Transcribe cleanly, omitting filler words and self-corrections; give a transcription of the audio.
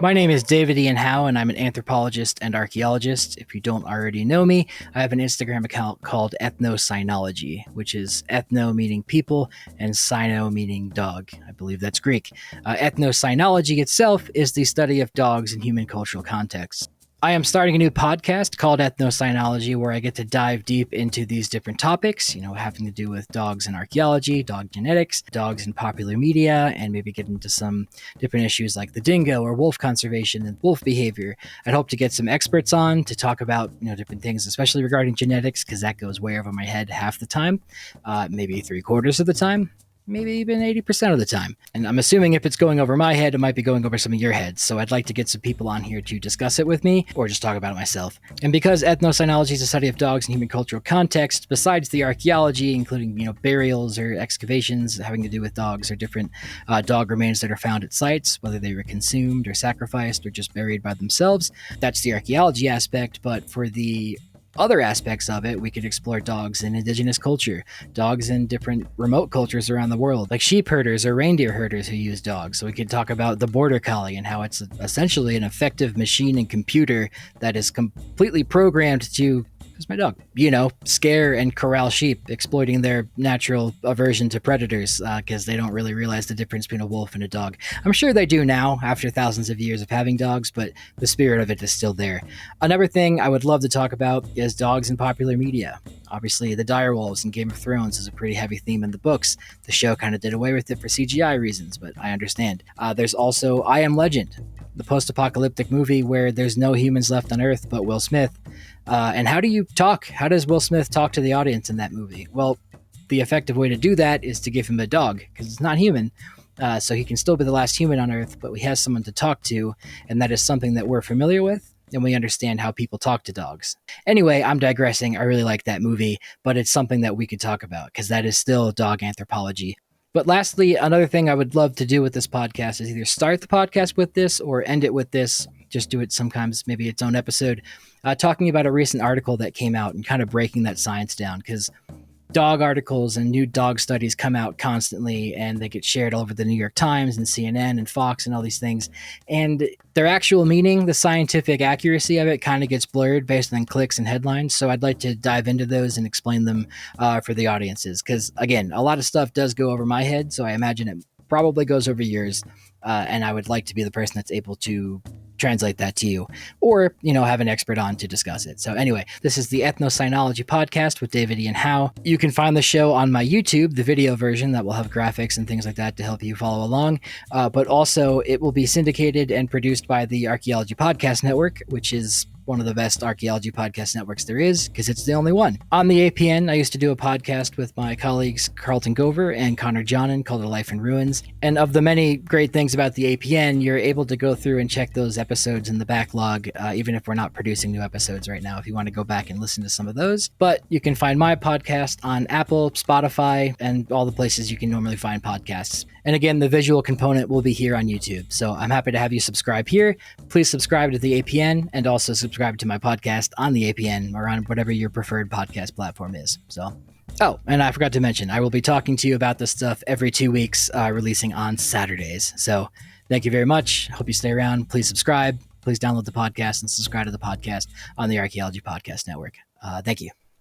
My name is David Ian Howe, and I'm an anthropologist and archaeologist. If you don't already know me, I have an Instagram account called Ethnocynology, which is ethno meaning people and cyno meaning dog. I believe that's Greek. Ethnocynology itself is the study of dogs in human cultural contexts. I am starting a new podcast called Ethnocynology, where I get to dive deep into these different topics, having to do with dogs in archaeology, dog genetics, dogs in popular media, and maybe get into some different issues like the dingo or wolf conservation and wolf behavior. I'd hope to get some experts on to talk about, different things, especially regarding genetics, because that goes way over my head half the time, maybe 3/4 of the time. Maybe even 80% of the time. And I'm assuming if it's going over my head, it might be going over some of your heads. So I'd like to get some people on here to discuss it with me or just talk about it myself. And because ethnocynology is a study of dogs in human cultural context, besides the archaeology, including, burials or excavations having to do with dogs or different dog remains that are found at sites, whether they were consumed or sacrificed or just buried by themselves, that's the archaeology aspect. But for the other aspects of it, we could explore dogs in indigenous culture, dogs in different remote cultures around the world, like sheep herders or reindeer herders who use dogs. So we could talk about the border collie and how it's essentially an effective machine and computer that is completely programmed to, who's my dog, scare and corral sheep, exploiting their natural aversion to predators because they don't really realize the difference between a wolf and a dog. I'm sure they do now after thousands of years of having dogs, but the spirit of it is still there. Another thing I would love to talk about is dogs in popular media. Obviously, the direwolves in Game of Thrones is a pretty heavy theme in the books. The show kind of did away with it for CGI reasons, but I understand. There's also I Am Legend, the post-apocalyptic movie where there's no humans left on Earth but Will Smith. And how do you talk? How does Will Smith talk to the audience in that movie? Well, the effective way to do that is to give him a dog, because it's not human. So he can still be the last human on Earth, but he has someone to talk to, and that is something that we're familiar with, and we understand how people talk to dogs. Anyway, I'm digressing. I really like that movie, but it's something that we could talk about, because that is still dog anthropology. But lastly, another thing I would love to do with this podcast is either start the podcast with this or end it with this. Just do it sometimes, maybe its own episode, talking about a recent article that came out and kind of breaking that science down, because dog articles and new dog studies come out constantly and they get shared all over the New York Times and CNN and Fox and all these things. And their actual meaning, the scientific accuracy of it, kind of gets blurred based on clicks and headlines. So I'd like to dive into those and explain them for the audiences. Because again, a lot of stuff does go over my head. So I imagine it probably goes over yours. And I would like to be the person that's able to translate that to you, or have an expert on to discuss it. So anyway, this is the Ethnocynology podcast with David Ian Howe. You can find the show on my YouTube, the video version that will have graphics and things like that to help you follow along, but also it will be syndicated and produced by the Archaeology Podcast Network, which is one of the best archaeology podcast networks there is, because it's the only one. On the APN, I used to do a podcast with my colleagues Carlton Gover and Connor Johnen called A Life in Ruins. And of the many great things about the APN, you're able to go through and check those episodes in the backlog, even if we're not producing new episodes right now, if you want to go back and listen to some of those. But you can find my podcast on Apple, Spotify, and all the places you can normally find podcasts. And again, the visual component will be here on YouTube. So I'm happy to have you subscribe here. Please subscribe to the APN and also subscribe to my podcast on the APN or on whatever your preferred podcast platform is. So, and I forgot to mention, I will be talking to you about this stuff every 2 weeks, releasing on Saturdays. So thank you very much. Hope you stay around. Please subscribe. Please download the podcast and subscribe to the podcast on the Archaeology Podcast Network. Thank you.